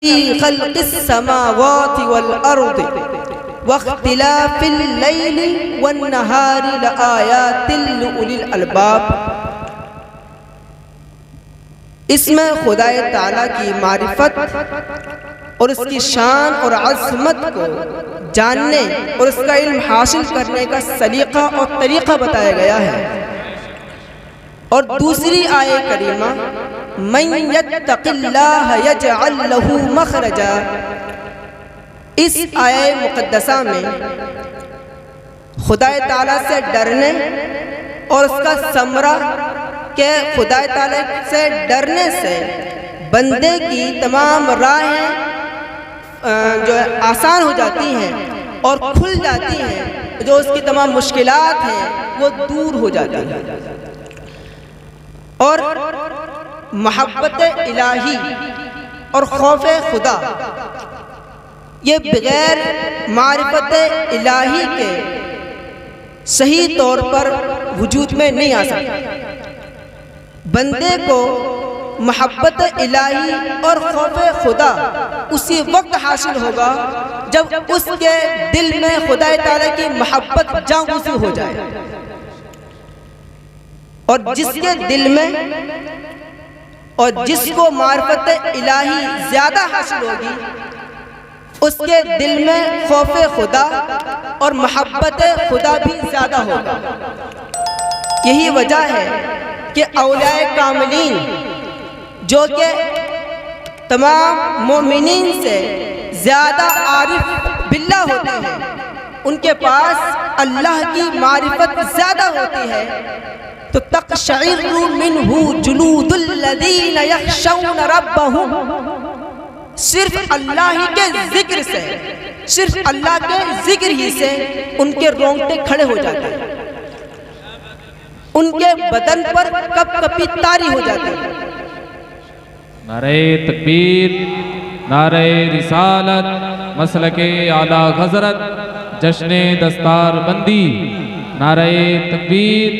فی خلق السماوات والارض واختلاف اللیل والنہار لآیات لأولی الالباب۔ اس میں خدائے تعالیٰ کی معرفت اور اس کی شان اور عظمت کو جاننے اور اس کا علم حاصل کرنے کا سلیقہ اور طریقہ بتایا گیا ہے۔ اور دوسری آیہ کریمہ من یتق اللہ یجعل لہ مخرجا، اس آیہ مقدسہ میں خدا تعالیٰ سے ڈرنے اور اس کا ثمرہ کہ خدا تعالیٰ سے ڈرنے سے بندے کی تمام راہیں جو آسان ہو جاتی ہیں اور کھل جاتی ہیں، جو اس کی تمام مشکلات ہیں وہ دور ہو جاتی ہیں۔ اور محبت الہی اور خوف خدا یہ بغیر معرفت الہی کے صحیح طور پر وجود میں نہیں آ سکتا۔ بندے کو محبت الہی اور خوف خدا اسی وقت حاصل ہوگا جب اس کے دل میں خدا تعالیٰ کی محبت جاں گزر ہو جائے، اور جس کے دل میں اور جس کو معرفت الہی زیادہ حاصل ہوگی اس کے دل میں خوف خدا اور محبت خدا بھی زیادہ ہوگا۔ یہی وجہ ہے کہ اولیاء کاملین جو کہ تمام مومنین سے زیادہ عارف باللہ ہوتے ہیں، ان کے پاس اللہ کی معرفت زیادہ ہوتی ہے، تو تقشعر منہ جلود الذین یخشون ربہم، صرف اللہ ہی کے ذکر سے، صرف اللہ کے ذکر ہی سے ان کے رونگٹے کھڑے ہو جاتے ہیں، ان کے بدن پر کپ کپی طاری ہو جاتی ہے۔ نعرہ تکبیر، نعرہ رسالت، مسلک اعلیٰ حضرت، جشن دستار بندی، نعرہ تکبیر،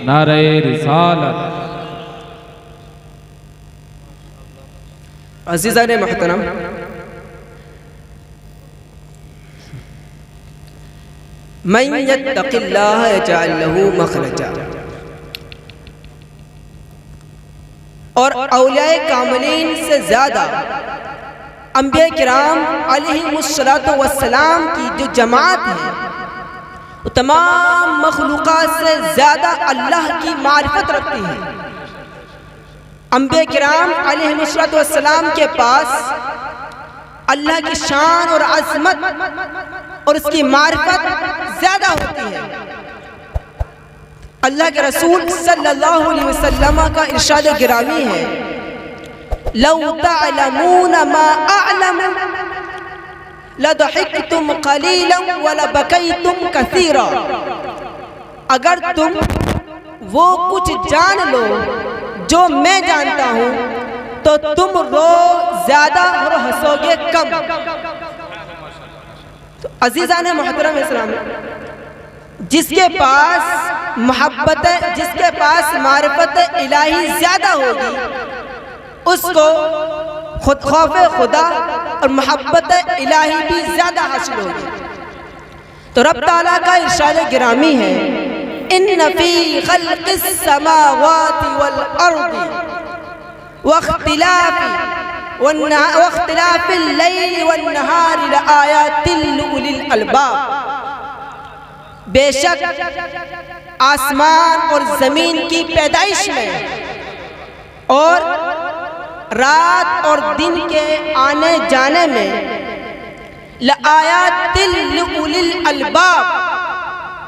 نعرہ رسالت۔ عزیزان محترم، من یتق اللہ یجعل لہ مخرجا، اور اولیاء کاملین سے زیادہ انبیاء کرام علیہم السلام کی جو جماعت ہے وہ تمام مخلوقات سے زیادہ اللہ کی معرفت رکھتی ہے۔ انبیاء کرام علیہم السلام کے پاس اللہ کی شان اور عظمت اور اس کی معرفت زیادہ ہوتی ہے۔ اللہ کے رسول صلی اللہ علیہ وسلم کا ارشاد گرامی ہے، لو تعلمون ما اعلم لضحکتم قلیلا ولبکیتم کثیرا، اگر تم وہ کچھ جان لو جو میں جانتا ہوں تو تم رو زیادہ اور ہنسو گے کم۔ تو عزیزان محترم اسلام، جس کے پاس محبت، جس کے پاس معرفت الہی زیادہ ہوگی اس کو خوف خدا اور محبت الہی بھی زیادہ حاصل ہوگی۔ تو رب تعالیٰ کا ارشاد گرامی ہے، ان فی خلق السماوات والارض واختلاف اللیل والنہار لآیات لأولی الالباب، بے شک آسمان اور زمین کی پیدائش میں اور رات اور دن کے آنے جانے میں لآیات لأولی الالباب،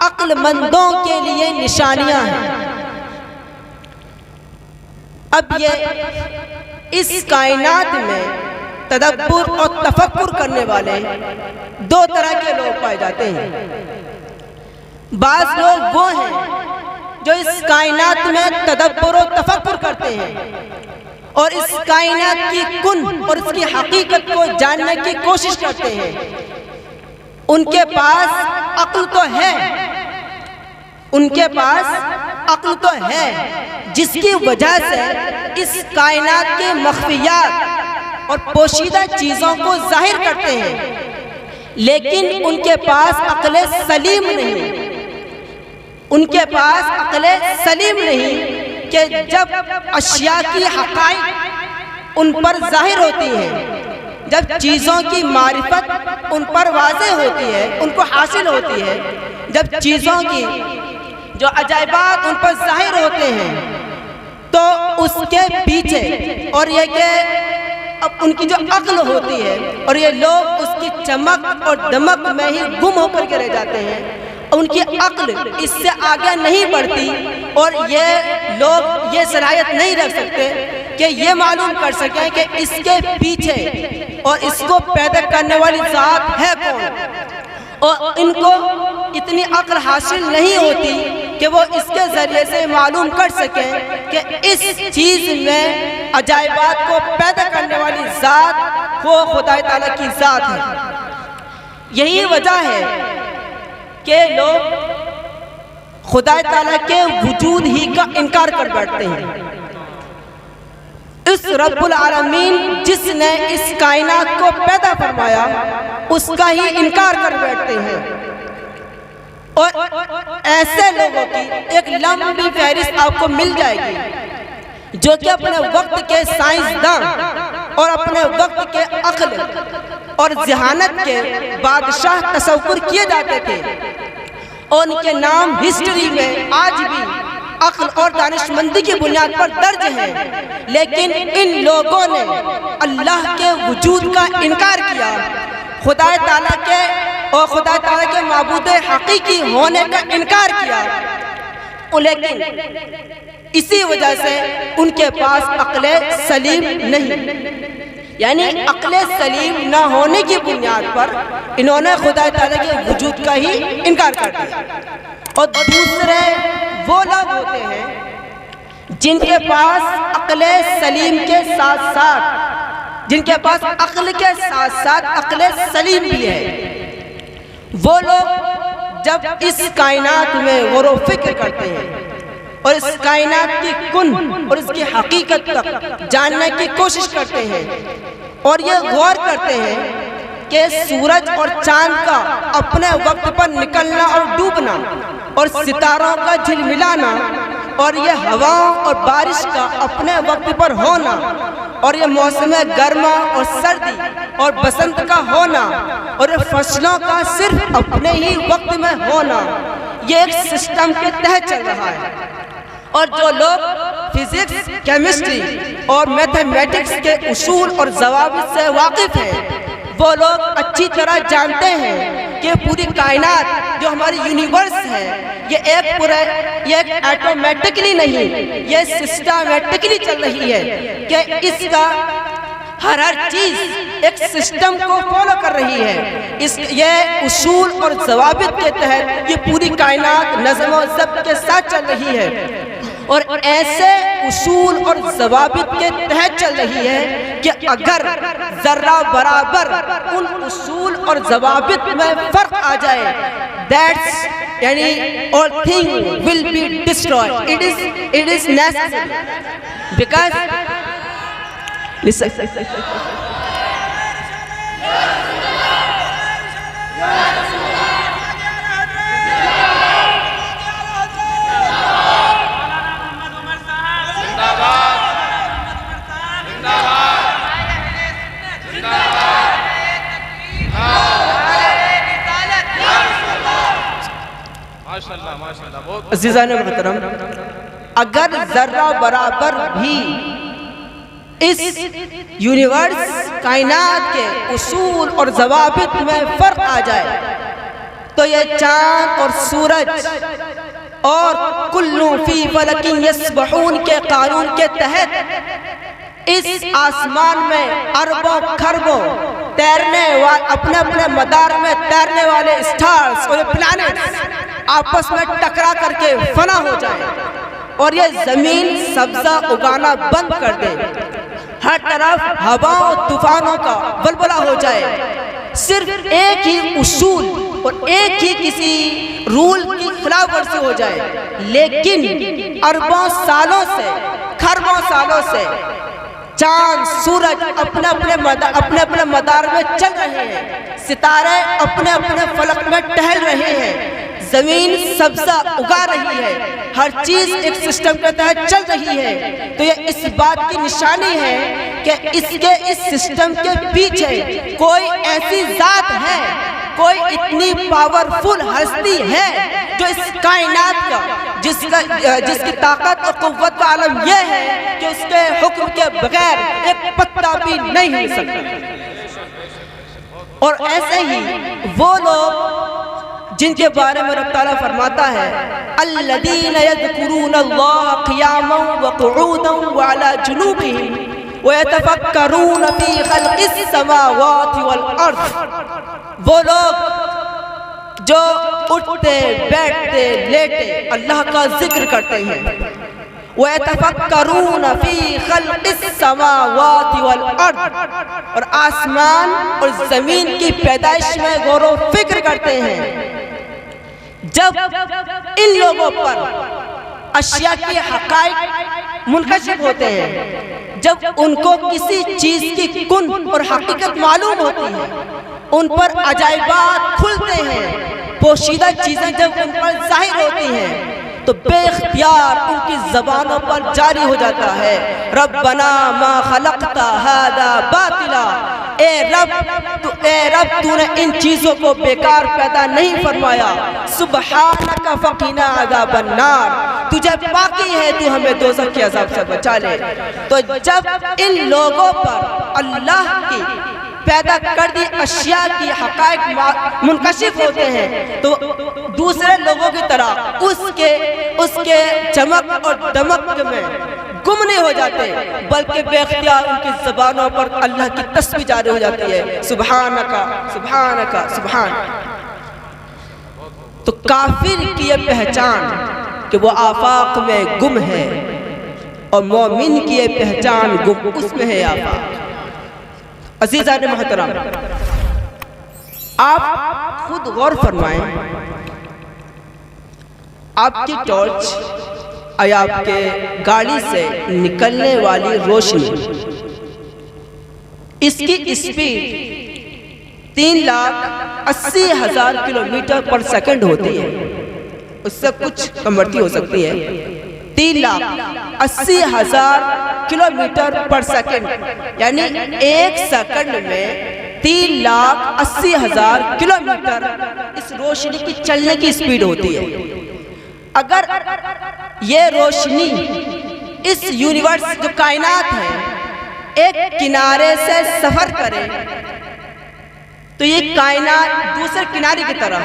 عقل مندوں کے لیے نشانیاں ہیں۔ اب یہ اس کائنات میں تدبر اور تفکر کرنے والے دو طرح کے لوگ پائے جاتے ہیں۔ بعض لوگ وہ ہیں جو اس کائنات میں تدبر و تفکر کرتے ہیں اور اس کائنات کی کن اور اس کی حقیقت کو جاننے کی کوشش کرتے ہیں۔ ان کے پاس عقل تو ہے، ان کے پاس عقل تو ہے، جس کی وجہ سے اس کائنات کے مخفیات اور پوشیدہ چیزوں کو ظاہر کرتے ہیں، لیکن ان کے پاس عقل سلیم نہیں، ان کے پاس عقل سلیم نہیں کہ جب اشیاء کی حقائق ان پر ظاہر ہوتی ہیں، جب چیزوں کی معرفت ان پر واضح ہوتی ہے، ان کو حاصل ہوتی ہے، جب چیزوں کی جو عجائبات ان پر ظاہر ہوتے ہیں، تو اس کے پیچھے اور یہ کہ اب ان کی جو عقل ہوتی ہے اور یہ لوگ اس کی چمک اور دمک میں ہی گم ہو کر کے رہ جاتے ہیں، ان کی عقل اس سے آگے نہیں بڑھتی اور یہ لوگ یہ صلاحیت نہیں رکھ سکتے کہ یہ معلوم کر سکیں کہ اس کے پیچھے اور اس کو پیدا کرنے والی ذات ہے کون، اور ان کو اتنی عقل حاصل نہیں ہوتی کہ وہ اس کے ذریعے سے معلوم کر سکیں کہ اس چیز میں عجائبات کو پیدا کرنے والی ذات وہ خدا تعالیٰ کی ذات ہے۔ یہی وجہ ہے کہ لوگ خدا تعالیٰ کے وجود ہی کا انکار کر بیٹھتے ہیں۔ اس رب العالمین جس نے اس کائنات کو پیدا فرمایا اس کا ہی انکار کر بیٹھتے ہیں، اور ایسے لوگوں کی ایک لمبی فہرست آپ کو مل جائے گی جو کہ اپنے وقت کے سائنسداں اور اپنے وقت کے عقل اور ذہانت کے بادشاہ تصور کیے جاتے تھے، اور ان کے نام ہسٹری میں آج بھی عقل اور دانشمندی کی بنیاد پر درج ہیں، لیکن ان لوگوں نے اللہ کے وجود کا انکار کیا، خدا تعالیٰ کے اور خدا تعالیٰ کے معبود حقیقی ہونے کا انکار کیا، لیکن اسی وجہ سے ان کے پاس عقل سلیم نہیں، یعنی عقل سلیم نہ ہونے کی بنیاد پر انہوں نے خدا تعالیٰ کے وجود کا ہی انکار کر دیا۔ اور دوسرے وہ لوگ ہوتے ہیں جن کے پاس عقل سلیم کے ساتھ ساتھ جن کے پاس عقل کے ساتھ ساتھ عقل سلیم بھی ہے، وہ لوگ جب اس کائنات میں غور و فکر کرتے ہیں اور اس کائنات کی کن اور اس کی حقیقت تک جاننے کی کوشش کرتے ہیں اور یہ غور کرتے ہیں کہ سورج اور چاند کا اپنے وقت پر نکلنا اور ڈوبنا اور ستاروں کا جھلملانا اور یہ ہواؤں اور بارش کا اپنے وقت پر ہونا اور یہ موسم گرما اور سردی اور بسنت کا ہونا اور یہ فصلوں کا صرف اپنے ہی وقت میں ہونا، یہ ایک سسٹم کے تحت چل رہا ہے۔ اور جو لوگ فزکس، کیمسٹری اور میتھمیٹکس کے اصول اور ضوابط سے واقف ہیں، وہ لوگ اچھی طرح جانتے ہیں کہ پوری کائنات جو ہماری یونیورس ہے یہ ایک ایٹومیٹکلی نہیں، یہ سسٹمیٹکلی چل رہی ہے کہ اس کا ہر چیز ایک سسٹم کو فالو کر رہی ہے، یہ اصول اور ضوابط کے تحت یہ پوری کائنات نظم و ضبط کے ساتھ چل رہی ہے، اور ایسے اصول اور ضوابط کے تحت چل رہی ہے کہ اگر ذرہ برابر ان اصول اور ضوابط میں فرق آ جائے that's یعنی all thing will be destroyed. It is necessary because listen عزیزان محترم، اگر ذرہ برابر بھی اس یونیورس کائنات کے اصول اور ضوابط میں فرق آ جائے تو یہ چاند اور سورج اور کلّ فی فلک یسبحون کے قانون کے تحت اس آسمان میں اربوں کھربوں تیرنے والے اپنے اپنے مدار میں تیرنے والے اسٹارز اور پلانٹس آپس میں ٹکرا کر کے فنا ہو جائے اور یہ زمین سبزہ اگانا بند کر دے، ہر طرف ہواؤں اور طوفانوں کا بلبلہ ہو جائے، صرف ایک ہی اصول اور ایک ہی کسی رول کی خلاف ورزی ہو جائے، لیکن اربوں سالوں سے کھربوں سالوں سے چاند سورج اپنے اپنے مدار میں چل رہے ہیں، ستارے اپنے اپنے فلک میں ٹہل رہے ہیں، زمین سبزہ اگا رہی ہے، ہر چیز ایک سسٹم کے تحت چل رہی ہے، تو یہ اس بات کی نشانی ہے کہ اس سسٹم کے پیچھے کوئی ایسی ذات ہے، کوئی اتنی پاورفل ہستی ہے جو اس کائنات کا جس کی طاقت اور قوت کا عالم یہ ہے کہ اس کے حکم کے بغیر ایک پتا بھی نہیں ہل سکتا۔ اور ایسے ہی وہ لوگ جن کے بارے میں رب تعالیٰ فرماتا ہے الذین یذکرون اللہ قیاما وقعودا وعلی جنوبہم وَيَتَفَكَّرُونَ فِي خَلْقِ السَّمَاوَاتِ وَالْأَرْضِ، وہ لوگ جو اٹھتے بیٹھتے لیٹے اللہ کا ذکر کرتے ہیں، وَيَتَفَكَّرُونَ فِي خَلْقِ السَّمَاوَاتِ وَالْأَرْضِ، اور آسمان اور زمین کی پیدائش میں غور و فکر کرتے ہیں۔ جب ان لوگوں پر اشیاء کے حقائق منکشف ہوتے ہیں، جب ان کو کسی چیز کی کن اور حقیقت معلوم ہوتی ہے، ان پر عجائبات کھلتے ہیں، پوشیدہ چیزیں جب ان پر ظاہر ہوتی ہیں تو بے اختیار ان کی زبانوں پر جاری ہو جاتا ہے ربنا ما خلقت ھذا باطلا، اے رب تو نے ان چیزوں کو بیکار پیدا نہیں فرمایا، سبحانک فقنا عذاب النار، تجھے پاکی ہے تو ہمیں دوزخ کے عذاب سے بچا لے۔ تو جب ان لوگوں پر اللہ کی پیدا کردی اشیاء کی حقائق منکشف ہوتے ہیں تو دوسرے لوگوں کی طرح اس کے چمک اور دمک میں گم نہیں ہو جاتے، بلکہ بے اختیار ان کی زبانوں پر اللہ کی تسبیح جاری ہو جاتی ہے، سبحانکا سبحانکا سبحان۔ تو کافر کی یہ پہچان کہ وہ آفاق میں گم ہے، اور مومن کی یہ پہچان گم اس میں ہے آفاق۔ عزیزان محترم، آپ خود غور فرمائیں، آپ کی ٹارچ یا آپ کے گاڑی سے نکلنے والی روشنی، اس کی سپیڈ 3,80,000 کلومیٹر پر سیکنڈ ہوتی ہے، اس سے کچھ کم بڑھتی ہو سکتی ہے، 3,80,000 کلومیٹر پر سیکنڈ، یعنی ایک سیکنڈ میں 3,80,000 کلومیٹر اس روشنی کی چلنے کی سپیڈ ہوتی ہے۔ اگر یہ روشنی اس یونیورس جو کائنات ہے ایک کنارے سے سفر کرے تو یہ کائنات دوسرے کنارے کی طرف،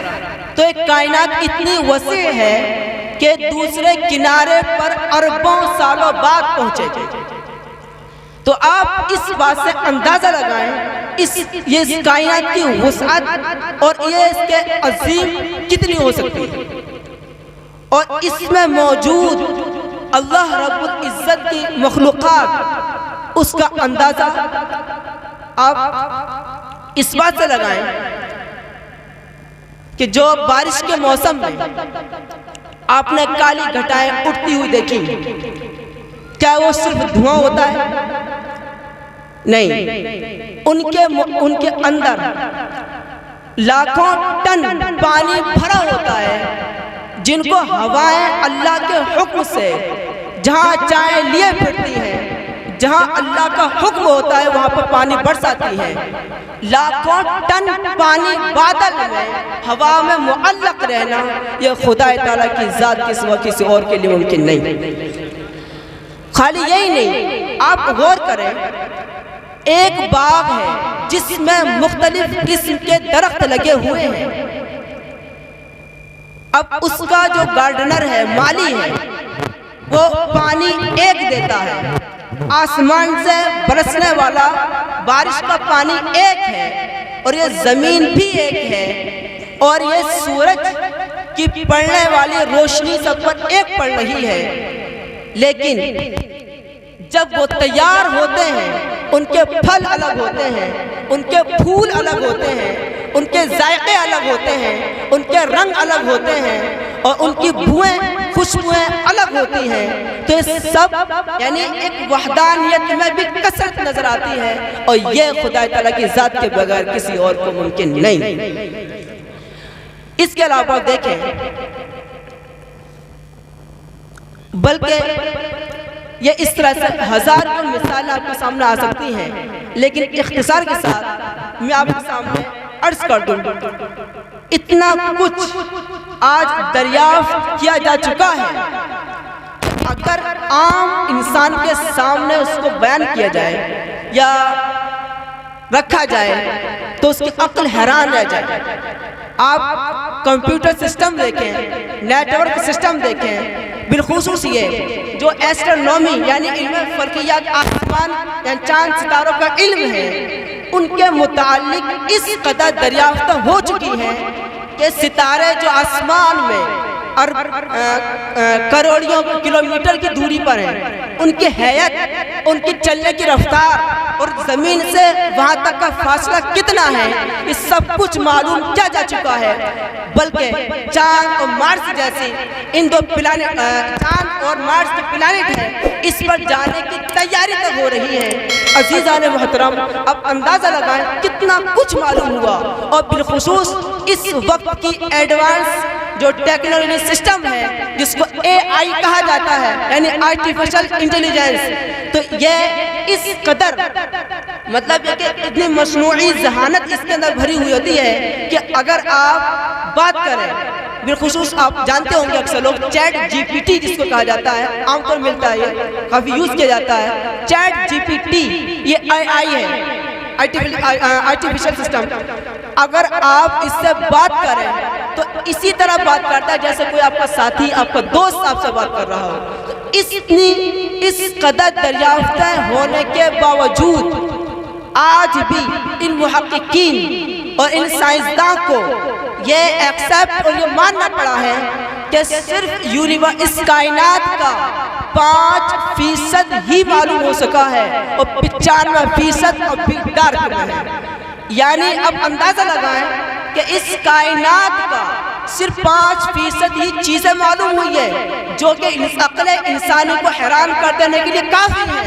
تو ایک کائنات اتنی وسیع ہے کہ دوسرے کنارے پر اربوں سالوں بعد پہنچے گے۔ تو آپ اس بات سے اندازہ لگائیں یہ اس کائنات کی وسعت اور یہ اس کے عظیم کتنی ہو سکتی ہے، اور اس میں موجود اللہ رب العزت کی مخلوقات، اس کا اندازہ آپ اس بات سے لگائیں کہ جو بارش کے موسم میں آپ نے کالی گھٹائیں اٹھتی ہوئی دیکھی، کیا وہ صرف دھواں ہوتا ہے؟ نہیں، ان کے اندر لاکھوں ٹن پانی بھرا ہوتا ہے، جن کو ہوائیں اللہ کے حکم سے جہاں چاہیں لیے پھرتی ہیں، جہاں اللہ کا حکم ہوتا ہے وہاں پر پانی برساتی ہے۔ لاکھوں ٹن پانی بادل میں ہوا میں معلق رہنا یہ خدا تعالیٰ کی ذات کے سوا کسی اور کے لیے ممکن نہیں۔ خالی یہی نہیں، آپ غور کریں، ایک باغ ہے جس میں مختلف قسم کے درخت لگے ہوئے ہیں، اب اس کا جو گارڈنر ہے، مالی ہے، وہ پانی ایک دیتا ہے، آسمان سے برسنے والا بارش کا پانی ایک ہے، اور یہ زمین بھی ایک ہے، اور یہ سورج کی پڑنے والی روشنی سب پر ایک پڑ رہی ہے، لیکن جب وہ تیار ہوتے ہیں ان کے پھل الگ ہوتے ہیں، ان کے پھول الگ ہوتے ہیں، ان کے ذائقے الگ ہوتے ہیں، ان کے رنگ الگ ہوتے ہیں، اور ان کی بوئیں خوشبوئیں الگ ہوتی ہیں، تو یہ سب یعنی ایک وحدانیت میں بھی کثرت نظر آتی ہے، اور یہ خدا تعالیٰ کی ذات کے بغیر کسی اور کو ممکن نہیں۔ اس کے علاوہ دیکھیں، بلکہ یہ اس طرح سے ہزاروں مثالیں آپ کے سامنے آ سکتی ہیں، لیکن اختصار کے ساتھ میں آپ کے سامنے عرض کر دوں، اتنا کچھ آج دریافت کیا جا چکا ہے، اگر عام انسان کے سامنے اس کو بیان کیا جائے یا رکھا جائے تو اس کی عقل حیران رہ جائے۔ آپ کمپیوٹر سسٹم دیکھیں، نیٹ ورک سسٹم دیکھیں، بالخصوص یہ جو ایسٹرونومی یعنی علم فلکیات، آسمان یعنی چاند ستاروں کا علم ہے، ان کے متعلق اس قدر دریافت ہو چکی ہیں کہ ستارے جو آسمان میں کروڑیوں کلومیٹر کی دوری پر ہیں، ان کی حیت، ان کی چلنے کی رفتار اور زمین سے وہاں تک کا فاصلہ کتنا ہے، یہ سب کچھ معلوم کیا جا چکا ہے۔ بلکہ چاند اور مارس جیسی ان دو پلانٹ، چاند اور مارس جو پلانٹ ہے، اس پر جانے کی تیاری تک ہو رہی ہے۔ عزیزان محترم، اب اندازہ لگائیں کتنا کچھ معلوم ہوا، اور بالخصوص اس وقت کی ایڈوانس جو ٹیکنالوجی سسٹم ہے جس کو AI کہا جاتا ہے، یعنی آرٹیفیشل انٹیلیجنس، تو یہ اس قدر مطلب یہ کہ اتنی مصنوعی ذہانت اس کے اندر بھری ہوئی ہوتی ہے کہ اگر آپ بات کریں، بالخصوص آپ جانتے ہوں گے اکثر لوگ چیٹ GPT جس کو کہا جاتا ہے، عام طور ملتا ہے، یہ کافی یوز کیا جاتا ہے، چیٹ GPT یہ AI ہے، آرٹیفیشل سسٹم۔ اگر آپ اس سے بات کریں تو اسی طرح بات کرتا ہے جیسے کوئی آپ کا ساتھی، آپ کا دوست آپ سے بات کر رہا ہو۔ اس قدر دریافتیں ہونے کے باوجود آج بھی ان محققین اور ان سائنسداں کو یہ ایکسپٹ اور یہ ماننا پڑا ہے کہ صرف اس کائنات کا 5% ہی معلوم ہو سکا ہے، اور 95% ابھی ڈارک میں ہے۔ یعنی اب اندازہ لگائیں کہ اس کائنات کا صرف 5% ہی چیزیں معلوم ہوئی ہے، جو کہ عقل انسانی کو حیران کر دینے کے لیے کافی ہے،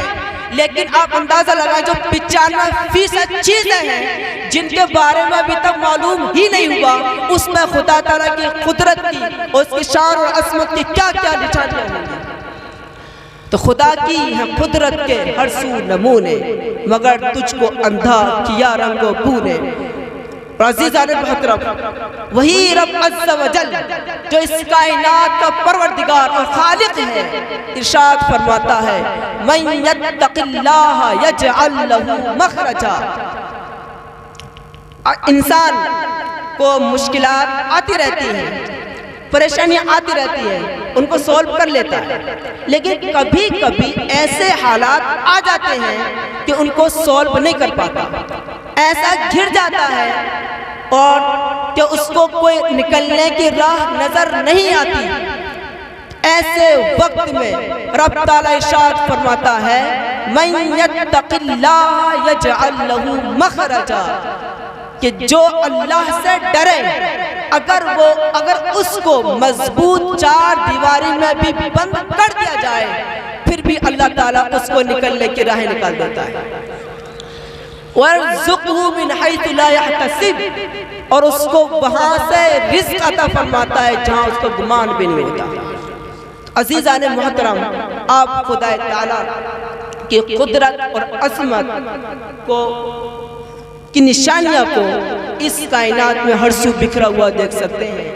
لیکن آپ اندازہ لگائیں جو 95% چیزیں ہیں جن کے بارے میں ابھی تک معلوم ہی نہیں ہوا، اس میں خدا تعالیٰ کی قدرت کی اور اس کی شان اور عظمت کی کیا کیا نشانیاں ہوں گی۔ تو خدا کی ہے قدرت کے ہر سو نمونے، مگر تجھ کو اندھا کیا رنگ و بو نے۔ عزیزان محترم، وہی رب عز و جل جو اس کائنات کا پروردگار اور خالق ہے، ارشاد فرماتا ہے مَن یتق اللہ یجعل لہ مخرجا۔ انسان کو مشکلات آتی رہتی ہیں، پریشانیاں آتی رہتی ہیں، ان کو سولو کر لیتا ہے، لیکن کبھی کبھی ایسے حالات آ جاتے ہیں کہ ان کو سولو نہیں کر پاتا، ایسا گھر جاتا ہے اور کہ اس کو کوئی نکلنے کی راہ نظر نہیں آتی۔ ایسے وقت میں رب تعالیٰ ارشاد فرماتا ہے مَن یتق اللہ یجعل لہ مخرجا، کہ جو اللہ سے ڈرے، اگر اس کو مضبوط چار دیواری میں بھی بند کر دیا جائے، پھر بھی اللہ تعالیٰ اس کو نکلنے کی راہ نکال دیتا ہے۔ وَيَرْزُقْهُ مِنْ حَيْثُ لَا يَحْتَسِبُ، اور اس کو وہاں سے رزق عطا فرماتا ہے جہاں اس کو گمان بھی نہیں ہوتا۔ عزیزان محترم، آپ خدا تعالیٰ کی قدرت اور عظمت کی نشانیاں کو اس کائنات میں ہر سو بکھرا ہوا دیکھ سکتے ہیں،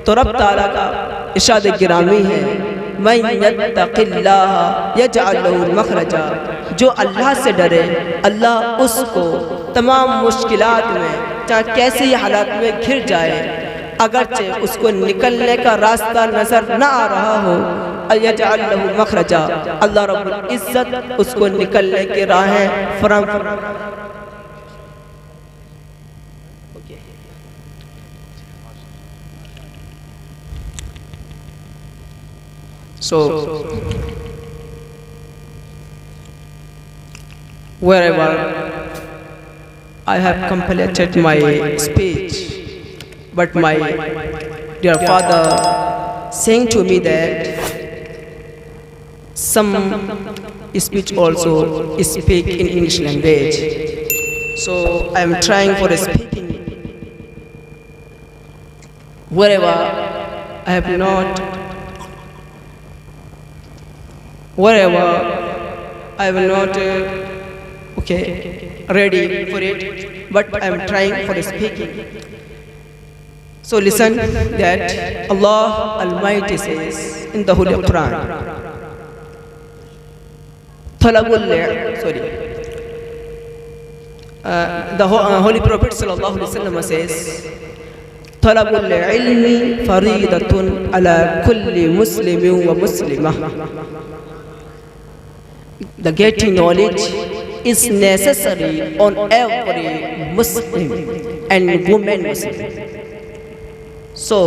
تو رب تعالیٰ کا ارشاد گرامی ہے مَن یتق اللہ یجعل لہ مخرجا، جو اللہ سے ڈرے اللہ اس کو تمام مشکلات میں چاہے کیسے ہی حالات میں گھر جائے، اگرچہ اس کو نکلنے کا راستہ نظر نہ آ رہا ہو، یجعل لہ مخرجا، اللہ رب العزت اس کو نکلنے کی راہیں فراہم۔ So, wherever I have completed my speech, but my dear father saying to me that some speech also speak in English language. So I am trying for speaking wherever I have not ready for it, but I am trying for speaking. So listen that Allah Almighty says in the Holy Quran, the Holy Prophet sallallahu alaihi wasallam says, talabul ilmi faridatun ala kulli muslimin wa muslimah. The getting knowledge is necessary on every Muslim and woman Muslim. So,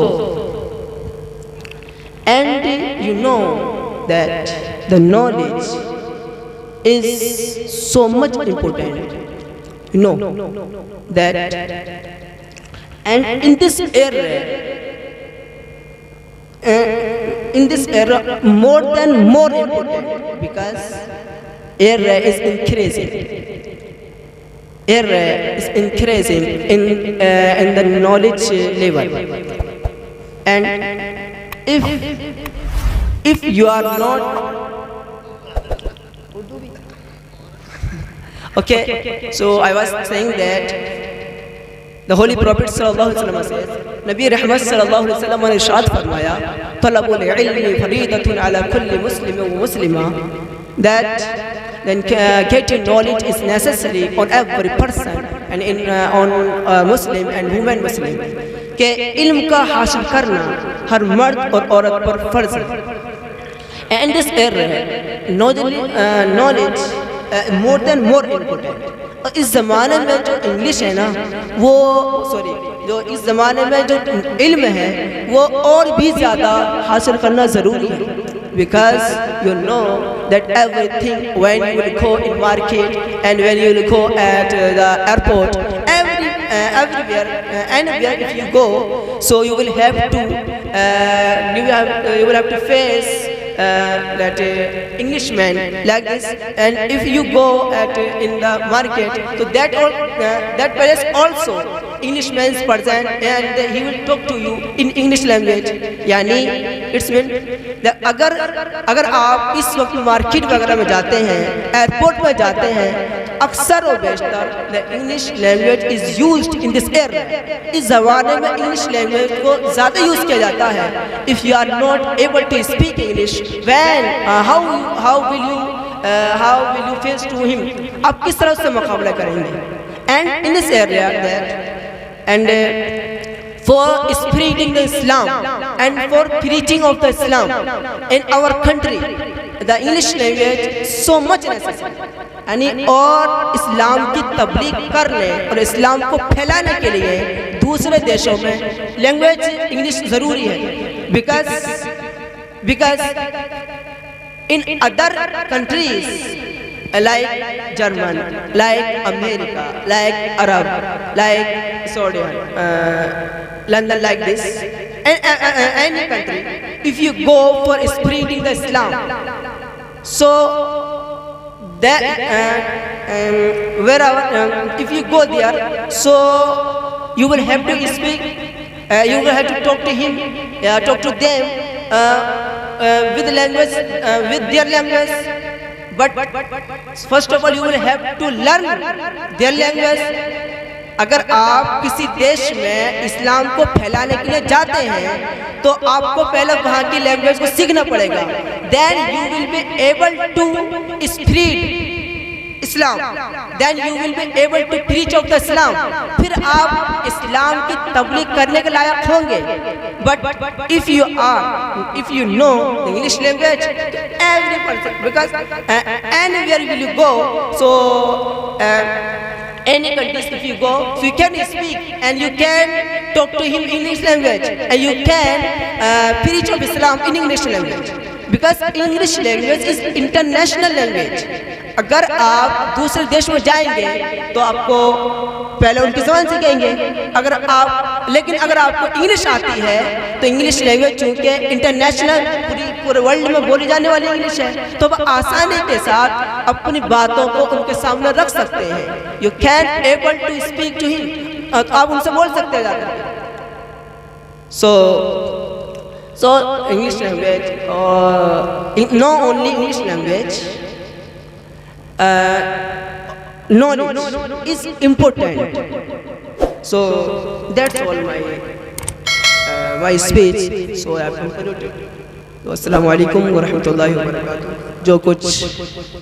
and you know that the knowledge is so much important. You know that, and in this era, more important, because era is increasing. Era is increasing in the knowledge level, and if you are not okay, so I was saying that the Holy Prophet sallallahu alaihi wasallam says, Nabi Rahmat sallallahu alaihi wasallam نے ارشاد فرمایا, طلب العلم فریضۃ علی کل مسلم و مسلمہ, that then getting knowledge is necessary on every person and on Muslim and woman Muslim, کہ علم کا حاصل کرنا ہر مرد اور عورت پر فرض ہے. And this era knowledge more important. اس زمانے میں جو انگلش ہے نا وہ جو اس زمانے میں جو علم ہے وہ اور بھی زیادہ حاصل کرنا ضروری ہے, because you know that everything, when you will go in market and when you will go at the airport, everywhere, anywhere if you go, so you will have to face that Englishman like this, and if you go in the market, so that place also Englishman is present and he will talk to you in English language. Yani it's mean that اگر آپ اس وقت market وغیرہ میں جاتے ہیں, airport میں جاتے ہیں, اکثر و بیشتر the English language is used in this area. اس زمانے میں انگلش لینگویج کو زیادہ یوز کیا جاتا ہے. If you are not able to speak English, when how will you face to him? آپ کس طرح سے مقابلہ کریں گے؟ And in this area that and for spreading the Islam and for preaching of the Islam in our country, the English language so much necessary. اور اسلام کی تبلیغ کرنے اور اسلام کو پھیلانے کے لیے دوسرے دیشوں میں لینگویج انگلش ضروری ہے, because in other countries like German, like America, like Arab, like Saudi, London, like this, and any country, if you go for spreading the Islam, so that wherever if you go there, so you will have to speak, you will have to talk to him, talk to them with language, with their language. But first of all you will have to learn their language. اگر آپ کسی دیش میں اسلام کو پھیلانے کے لیے جاتے ہیں تو آپ کو پہلے وہاں کی لینگویج کو سیکھنا پڑے گا. Then you will be able to spread Islam. Then you will be able to preach of the Islam. پھر آپ اسلام کی تبلیغ کرنے کے لائق ہوں گے. But if you know the English language, every person, because anywhere will you go, so any countries if you go, so you can speak and you can talk to him in English language and you can preach of Islam in English language, because English language is international language. اگر آپ دوسرے دیش میں جائیں گے تو آپ کو پہلے ان کی زبان سیکھیں گے. اگر آپ لیکن اگر آپ کو انگلش آتی ہے تو انگلش لینگویج چونکہ انٹرنیشنل پورے ورلڈ میں بولی جانے والی انگلش ہے تو وہ آسانی کے ساتھ اپنی باتوں کو ان کے سامنے رکھ سکتے ہیں. You can able to speak to ہم, آپ ان سے بول سکتے ہیں جا کر. So English language, not only English language, knowledge is important. So that's all my speech. So I have concluded. Assalamu alaikum wa rahmatullahi wa barakatuh. جو کچھ